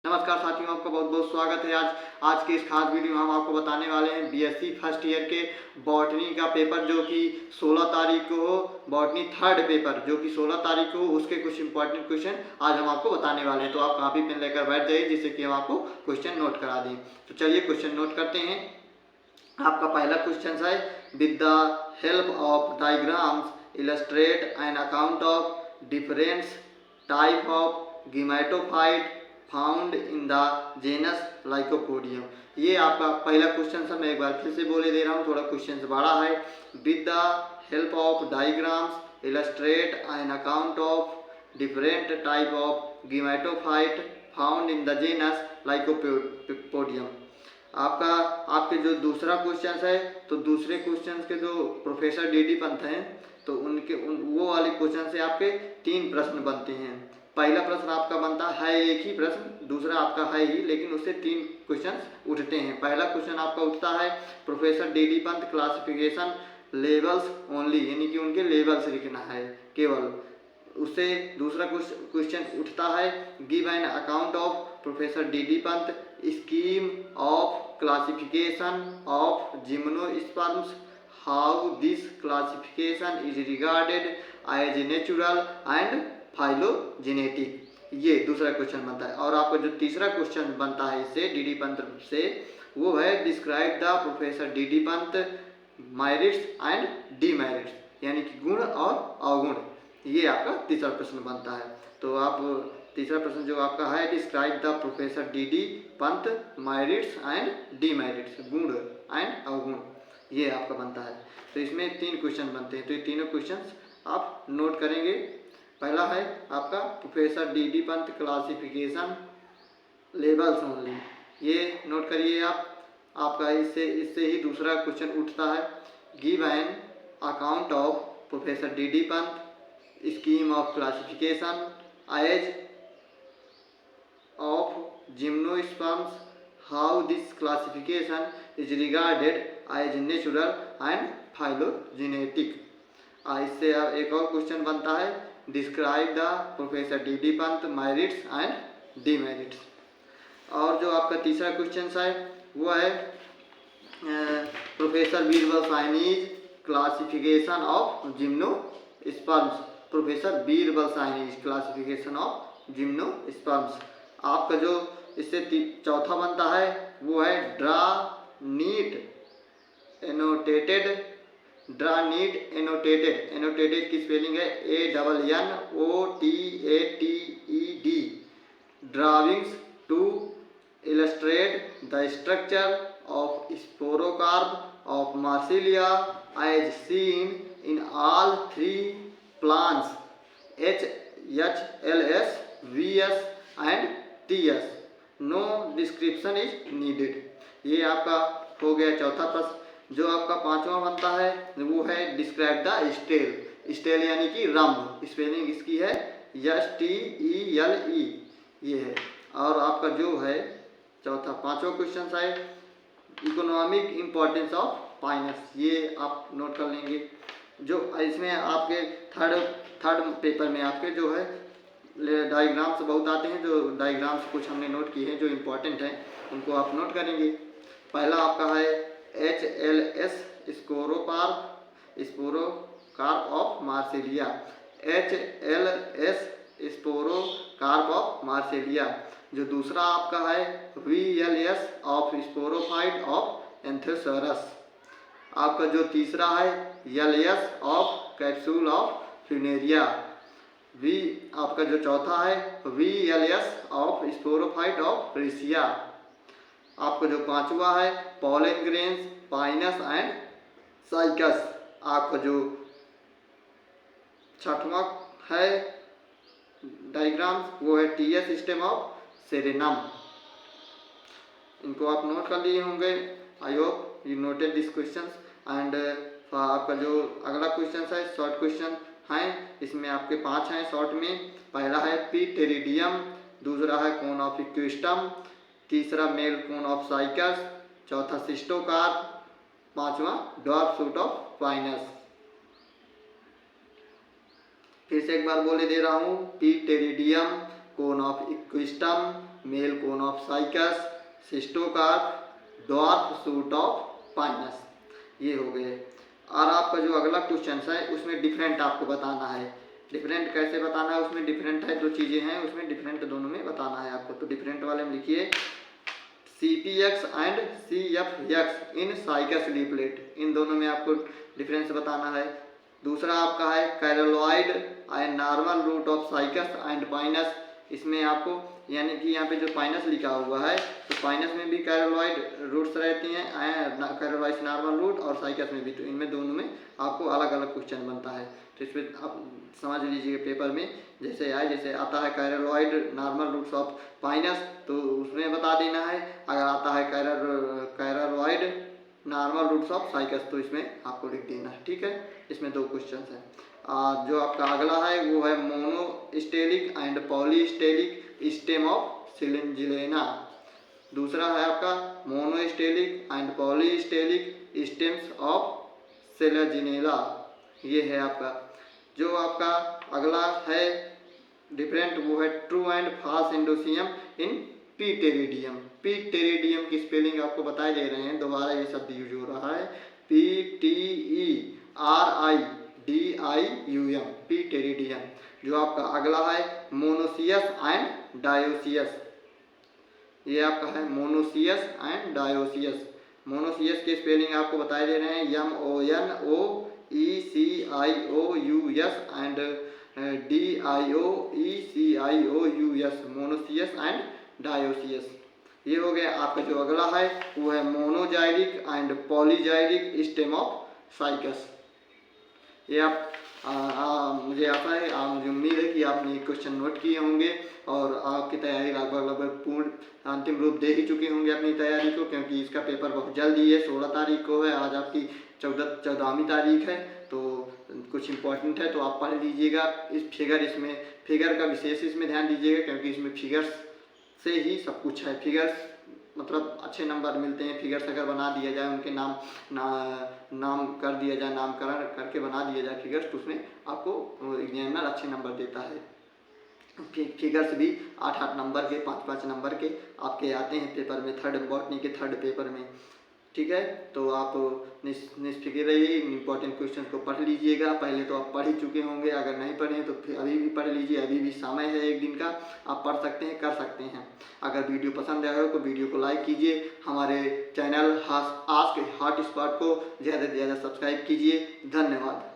नमस्कार साथियों, आपका बहुत बहुत स्वागत है। आज के इस खास वीडियो में हम आपको बताने वाले हैं बीएससी फर्स्ट ईयर के बॉटनी का पेपर जो कि 16 तारीख को हो, बॉटनी थर्ड पेपर जो कि 16 तारीख को हो, उसके कुछ इंपॉर्टेंट क्वेश्चन आज हम आपको बताने वाले हैं। तो आप कॉपी पेन लेकर बैठ जाइए जिससे कि हम आपको क्वेश्चन नोट करा दें। तो चलिए क्वेश्चन नोट करते हैं। आपका पहला क्वेश्चन है, with the help of diagrams illustrate an account of difference type of gametophyte found in the genus Lycopodium. ये आपका पहला क्वेश्चन है। मैं एक बार फिर से बोले दे रहा हूँ, थोड़ा क्वेश्चन बड़ा है। With the help of diagrams illustrate an account of different type of gametophyte found in the genus Lycopodium. आपके जो दूसरा क्वेश्चन है, तो दूसरे क्वेश्चन के जो प्रोफेसर डी पंत हैं, तो वो वाले क्वेश्चन से आपके 3 प्रश्न बनते हैं। पहला प्रश्न आपका बनता है एक ही प्रश्न, दूसरा आपका है ही, लेकिन उससे 3 क्वेश्चन उठते हैं। पहला क्वेश्चन आपका उठता है professor D Pant classification levels only, यानी कि उनके लेवल्स लिखना है केवल। उससे दूसरा क्वेश्चन उठता है give an account of professor D Pant scheme of classification of gymnosperms, how this classification is regarded as natural and phylogenetic. ये दूसरा क्वेश्चन बनता है। और आपका जो तीसरा क्वेश्चन बनता है इससे डी पंत से, वो है describe the professor D Pant merits and demerits, यानी कि गुण और अवगुण। ये आपका तीसरा प्रश्न बनता है। तो आप तीसरा प्रश्न जो आपका है, describe the professor D Pant merits and demerits, गुण एंड अवगुण, ये आपका बनता है। तो इसमें 3 क्वेश्चन बनते हैं। तो ये तीनों क्वेश्चन आप नोट करेंगे। पहला है आपका professor D Pant classification levels only, ये नोट करिए आप। आपका इससे ही दूसरा क्वेश्चन उठता है give an account of professor D Pant scheme of classification as of gymnosperms, how this classification is regarded as natural and phylogenetic. इससे एक और क्वेश्चन बनता है describe the professor D Pant merits and demerits. और जो आपका तीसरा क्वेश्चन है वो है professor Birbal Sahni's classification of gymnosperms, professor Birbal Sahni's classification of gymnosperms. आपका जो इससे चौथा बनता है वो है draw neat annotated, draw neat annotated, annotated की स्पेलिंग है ANNOTATED, drawings to illustrate the structure of sporocarp of Marsilea as seen in all 3 plants HLS, VS and TS, no description is needed. ये आपका हो गया चौथा प्रश्न। जो आपका 5वां बनता है वो है डिस्क्राइब द स्टेल, स्टेल यानी कि रंभ, स्पेलिंग इसकी है STELE, ये है। और आपका जो है चौथा 5वां क्वेश्चन है इकोनॉमिक इम्पोर्टेंस ऑफ फाइनेंस, ये आप नोट कर लेंगे। जो इसमें आपके थर्ड पेपर में आपके जो है डायग्राम्स बहुत आते हैं, जो डायग्राम्स कुछ हमने नोट किए हैं जो इम्पोर्टेंट हैं, उनको आप नोट करेंगे। पहला आपका है HLS sporocarp of Marsilea, HLS sporocarp of Marsilea. जो दूसरा आपका है VLS of sporophyte of Anthoceros. आपका जो तीसरा है LS of capsule of Funaria. आपका जो चौथा है VLS of sporophyte of Riccia. आपका जो 5वां है pollen grains Pinus and Cycas. आपका जो 6वां है डायग्राम्स वो है TS सिस्टम ऑफ सेरेनम। इनको आप नोट कर लिए होंगे। I hope you noted this question. And आपका जो अगला क्वेश्चन है शॉर्ट क्वेश्चन हैं, इसमें आपके 5 हैं शॉर्ट में। पहला है पीटेरिडियम, दूसरा है कोन ऑफ इक्विस्टम, तीसरा मेल कोन ऑफ साइकस, चौथा सिस्टोकार्प, 5वां ड्वार्फ शूट ऑफ पाइनस। फिर से एक बार बोले दे रहा हूँ, pteridium, cone of equisetum, male cone of cycas, cystocarp, dwarf shoot of pinus. ये हो गए। और आपका जो अगला क्वेश्चन है उसमें डिफरेंट आपको बताना है। डिफरेंट कैसे बताना है, उसमें डिफरेंट है, दो चीज़ें हैं उसमें, डिफरेंट दोनों में बताना है आपको। तो डिफरेंट वाले में लिखिए CPX and CFX in cycas leaflet, इन दोनों में आपको डिफरेंस बताना है। दूसरा आपका है coralloid and normal root of cycas and pinus, इसमें आपको यानी कि यहाँ पे जो पाइनस लिखा हुआ है तो पाइनस में भी कैरोलॉइड रूट्स रहती हैं, कैरोलॉइड नॉर्मल रूट, और साइकस में भी, तो इनमें दोनों में आपको अलग अलग क्वेश्चन बनता है। तो इसमें आप समझ लीजिए पेपर में जैसे आए, जैसे आता है coralloid normal roots of Pinus तो उसमें बता देना है, अगर आता है coralloid normal roots of Cycas तो इसमें आपको लिख देना है। ठीक है, इसमें दो क्वेश्चन हैं। जो आपका अगला है वो है मोनोस्टेलिक एंड पॉलीस्टेलिक स्टेम ऑफ सिलिंजिलेना। दूसरा है आपका मोनोस्टेलिक एंड पॉलीस्टेलिक स्टेम्स ऑफ सेलेजिनेला। ये है आपका। जो आपका अगला है डिफरेंट वो है ट्रू एंड फॉल्स एंडोसियम इन पीटेरिडियम। पीटेरिडियम की स्पेलिंग आपको बताए दे रहे हैं, दोबारा ये शब्द यूज हो रहा है, PTERIDIUM, पीटेरिडियम। जो आपका अगला है मोनोसियस एंड डायोसियस, ये आपका है मोनोसियस एंड डायोसियस। मोनोसियस की स्पेलिंग आपको बताए दे रहे हैं MONOECIOUS and DIOECIOUS, monoecious and dioecious. ये हो गया। आपका जो अगला है वो है मोनोजाइरिक एंड पॉलीजाइरिक स्टेम ऑफ साइकस। ये आप मुझे आता है, मुझे उम्मीद है कि आपने क्वेश्चन नोट किए होंगे और आपकी तैयारी लगभग पूर्ण अंतिम रूप दे ही चुके होंगे अपनी तैयारी को, क्योंकि इसका पेपर बहुत जल्द ही है, 16 तारीख को है, आज आपकी 14वीं तारीख है, तो कुछ इंपॉर्टेंट है तो आप पढ़ लीजिएगा। इसमें फिगर का विशेष इसमें ध्यान दीजिएगा, क्योंकि इसमें फिगर्स से ही सब कुछ है। फिगर्स मतलब अच्छे नंबर मिलते हैं, फिगर्स अगर बना दिया जाए, उनके नाम कर दिया जाए, नामकरण करके बना दिया जाए फिगर्स, तो उसमें आपको एग्जामिनर अच्छे नंबर देता है। फिगर्स भी 8-8 नंबर के, 5-5 नंबर के आपके आते हैं पेपर में, बॉटनी के थर्ड पेपर में। ठीक है, तो आप निष्फिक्र रहिए, इंपॉर्टेंट क्वेश्चन को पढ़ लीजिएगा। पहले तो आप पढ़ ही चुके होंगे, अगर नहीं पढ़े तो फिर अभी भी पढ़ लीजिए, अभी भी समय है एक दिन का, आप पढ़ सकते हैं, कर सकते हैं। अगर वीडियो पसंद आया हो तो वीडियो को लाइक कीजिए, हमारे चैनल आस्क हॉटस्पॉट को ज़्यादा से ज़्यादा सब्सक्राइब कीजिए। धन्यवाद।